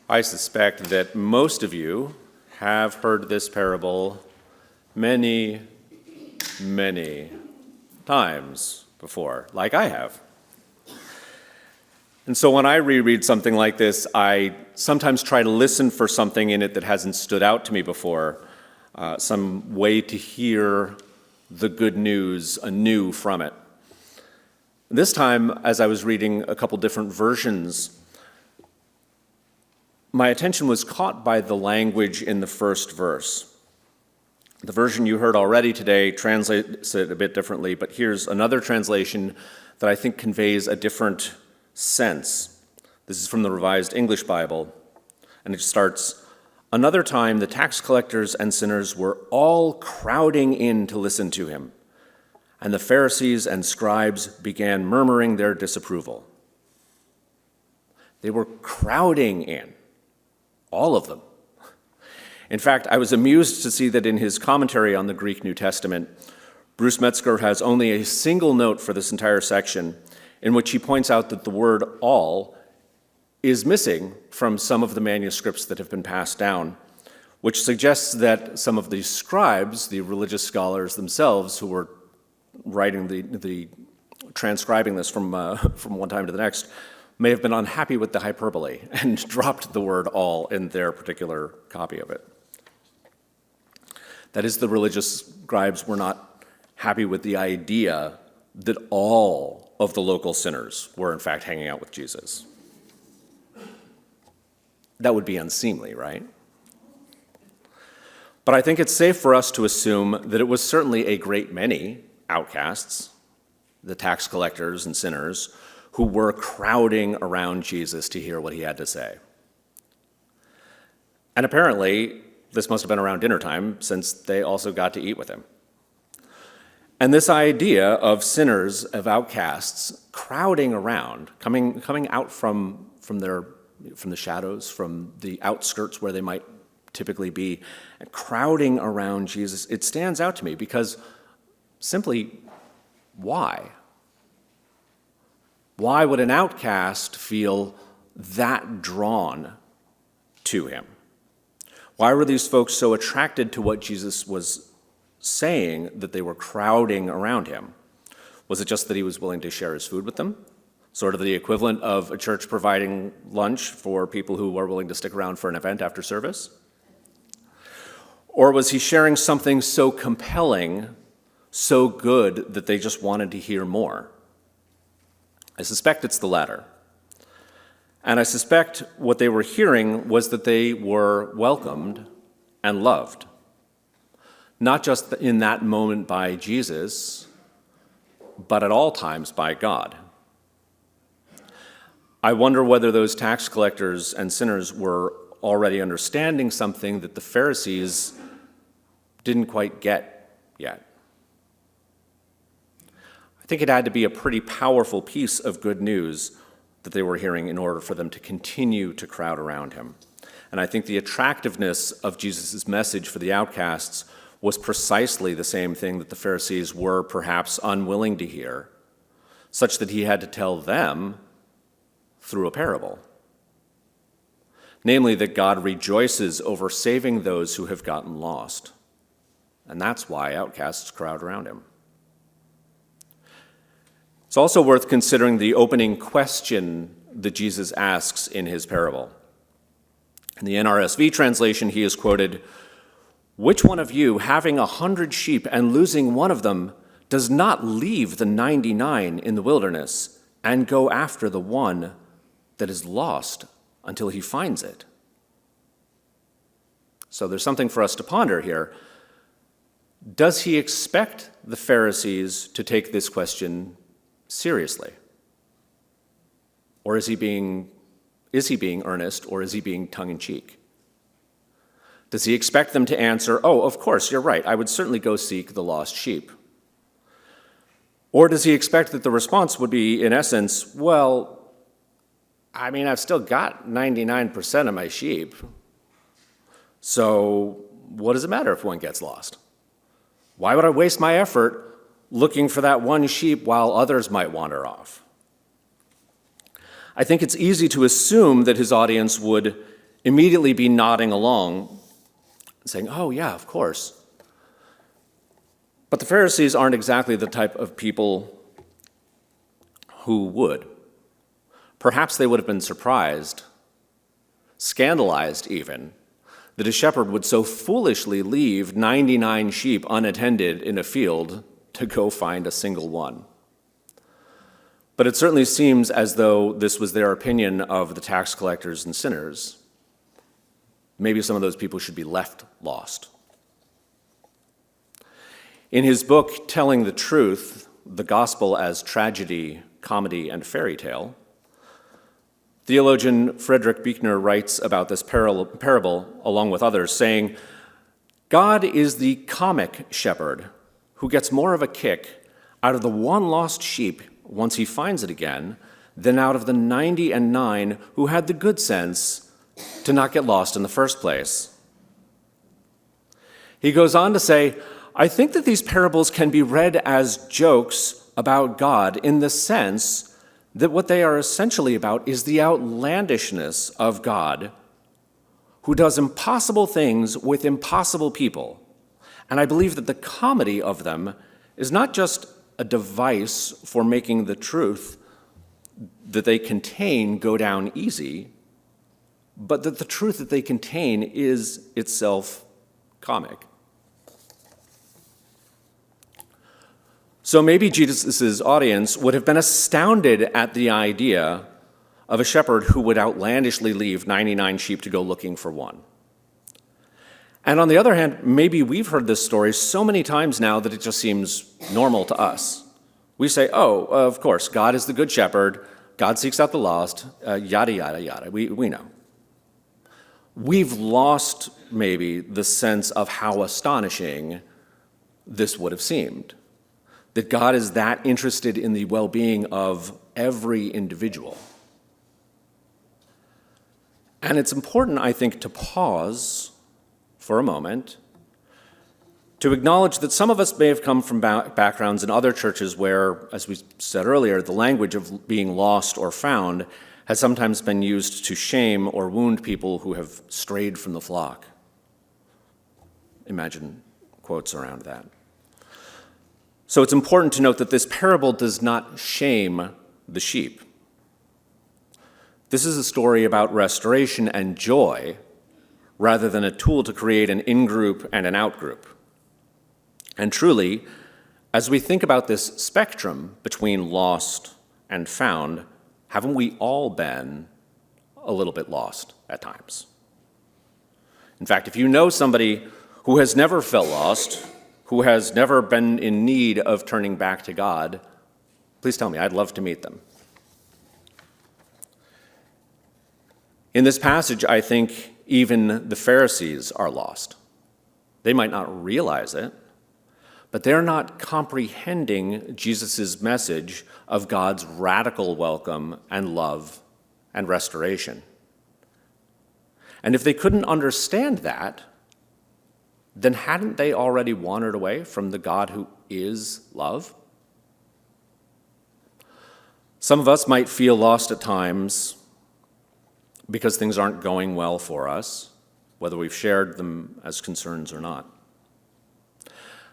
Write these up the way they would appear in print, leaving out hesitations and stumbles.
I suspect that most of you have heard this parable many, many times before, like I have. And so when I reread something like this, I sometimes try to listen for something in it that hasn't stood out to me before, some way to hear the good news anew from it. This time, as I was reading a couple different versions, my attention was caught by the language in the first verse. The version you heard already today translates it a bit differently, but here's another translation that I think conveys a different sense. This is from the Revised English Bible, and it starts, "Another time the tax collectors and sinners were all crowding in to listen to him, and the Pharisees and scribes began murmuring their disapproval." They were crowding in, all of them. In fact, I was amused to see that in his commentary on the Greek New Testament, Bruce Metzger has only a single note for this entire section in which he points out that the word all is missing from some of the manuscripts that have been passed down, which suggests that some of the scribes, the religious scholars themselves who were writing the transcribing this from one time to the next, may have been unhappy with the hyperbole and dropped the word all in their particular copy of it. That is, the religious scribes were not happy with the idea that all of the local sinners were in fact hanging out with Jesus. That would be unseemly, right? But I think it's safe for us to assume that it was certainly a great many outcasts, the tax collectors and sinners, who were crowding around Jesus to hear what he had to say. And apparently, this must have been around dinner time, since they also got to eat with him. And this idea of sinners, of outcasts, crowding around, coming out from the shadows, from the outskirts where they might typically be, and crowding around Jesus, it stands out to me because simply, why? Why would an outcast feel that drawn to him? Why were these folks so attracted to what Jesus was saying that they were crowding around him? Was it just that he was willing to share his food with them? Sort of the equivalent of a church providing lunch for people who are willing to stick around for an event after service? Or was he sharing something so compelling, so good, that they just wanted to hear more? I suspect it's the latter. And I suspect what they were hearing was that they were welcomed and loved, not just in that moment by Jesus, but at all times by God. I wonder whether those tax collectors and sinners were already understanding something that the Pharisees didn't quite get yet. I think it had to be a pretty powerful piece of good news that they were hearing in order for them to continue to crowd around him. And I think the attractiveness of Jesus' message for the outcasts was precisely the same thing that the Pharisees were perhaps unwilling to hear, such that he had to tell them through a parable. Namely, that God rejoices over saving those who have gotten lost. And that's why outcasts crowd around him. It's also worth considering the opening question that Jesus asks in his parable. In the NRSV translation, he is quoted, "Which one of you, having 100 sheep and losing one of them, does not leave the 99 in the wilderness and go after the one that is lost until he finds it?" So there's something for us to ponder here. Does he expect the Pharisees to take this question seriously? Or is he being earnest, or is he being tongue-in-cheek? Does he expect them to answer, "Oh, of course, you're right, I would certainly go seek the lost sheep"? Or does he expect that the response would be, in essence, "Well, I mean, I've still got 99% of my sheep, so what does it matter if one gets lost? Why would I waste my effort looking for that one sheep while others might wander off?" I think it's easy to assume that his audience would immediately be nodding along and saying, oh, yeah, of course. But the Pharisees aren't exactly the type of people who would. Perhaps they would have been surprised, scandalized even, that a shepherd would so foolishly leave 99 sheep unattended in a field to go find a single one. But it certainly seems as though this was their opinion of the tax collectors and sinners. Maybe some of those people should be left lost. In his book, Telling the Truth, The Gospel as Tragedy, Comedy, and Fairy Tale, theologian Friedrich Buechner writes about this parable, along with others, saying, God is the comic shepherd who gets more of a kick out of the one lost sheep once he finds it again than out of the 99 who had the good sense to not get lost in the first place. He goes on to say, I think that these parables can be read as jokes about God in the sense that what they are essentially about is the outlandishness of God, who does impossible things with impossible people. And I believe that the comedy of them is not just a device for making the truth that they contain go down easy, but that the truth that they contain is itself comic. So maybe Jesus' audience would have been astounded at the idea of a shepherd who would outlandishly leave 99 sheep to go looking for one. And on the other hand, maybe we've heard this story so many times now that it just seems normal to us. We say, oh, of course, God is the good shepherd, God seeks out the lost, yada, yada, yada. We know. We've lost maybe the sense of how astonishing this would have seemed. That God is that interested in the well-being of every individual. And it's important, I think, to pause for a moment to acknowledge that some of us may have come from backgrounds in other churches where, as we said earlier, the language of being lost or found has sometimes been used to shame or wound people who have strayed from the flock. Imagine quotes around that. So it's important to note that this parable does not shame the sheep. This is a story about restoration and joy rather than a tool to create an in-group and an out-group. And truly, as we think about this spectrum between lost and found, haven't we all been a little bit lost at times? In fact, if you know somebody who has never felt lost, who has never been in need of turning back to God, please tell me. I'd love to meet them. In this passage, I think even the Pharisees are lost. They might not realize it, but they're not comprehending Jesus' message of God's radical welcome and love and restoration. And if they couldn't understand that, then hadn't they already wandered away from the God who is love? Some of us might feel lost at times because things aren't going well for us, whether we've shared them as concerns or not.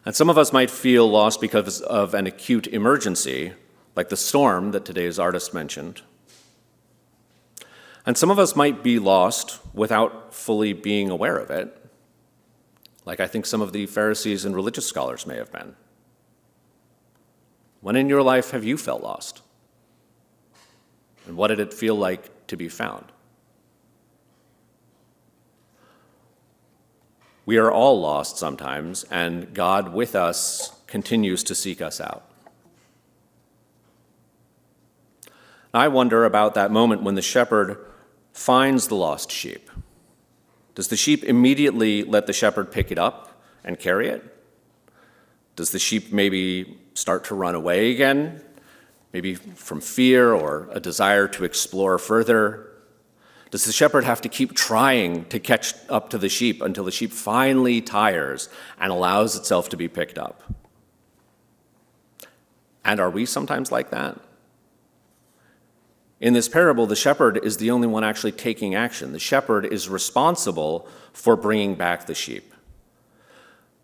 And some of us might feel lost because of an acute emergency, like the storm that today's artist mentioned. And some of us might be lost without fully being aware of it, like I think some of the Pharisees and religious scholars may have been. When in your life have you felt lost? And what did it feel like to be found? We are all lost sometimes, and God with us continues to seek us out. I wonder about that moment when the shepherd finds the lost sheep. Does the sheep immediately let the shepherd pick it up and carry it? Does the sheep maybe start to run away again, maybe from fear or a desire to explore further? Does the shepherd have to keep trying to catch up to the sheep until the sheep finally tires and allows itself to be picked up? And are we sometimes like that? In this parable, the shepherd is the only one actually taking action. The shepherd is responsible for bringing back the sheep.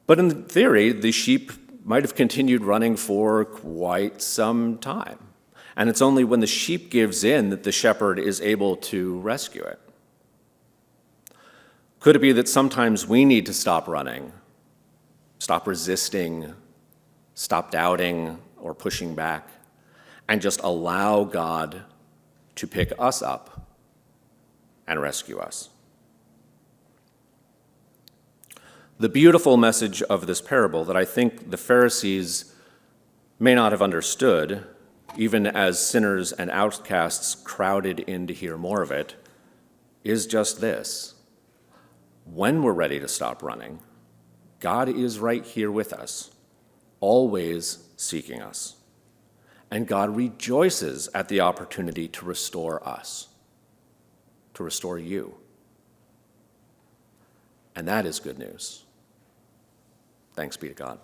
But in theory, the sheep might have continued running for quite some time. And it's only when the sheep gives in that the shepherd is able to rescue it. Could it be that sometimes we need to stop running, stop resisting, stop doubting or pushing back, and just allow God to pick us up and rescue us? The beautiful message of this parable that I think the Pharisees may not have understood, even as sinners and outcasts crowded in to hear more of it, is just this. When we're ready to stop running, God is right here with us, always seeking us. And God rejoices at the opportunity to restore us, to restore you. And that is good news. Thanks be to God.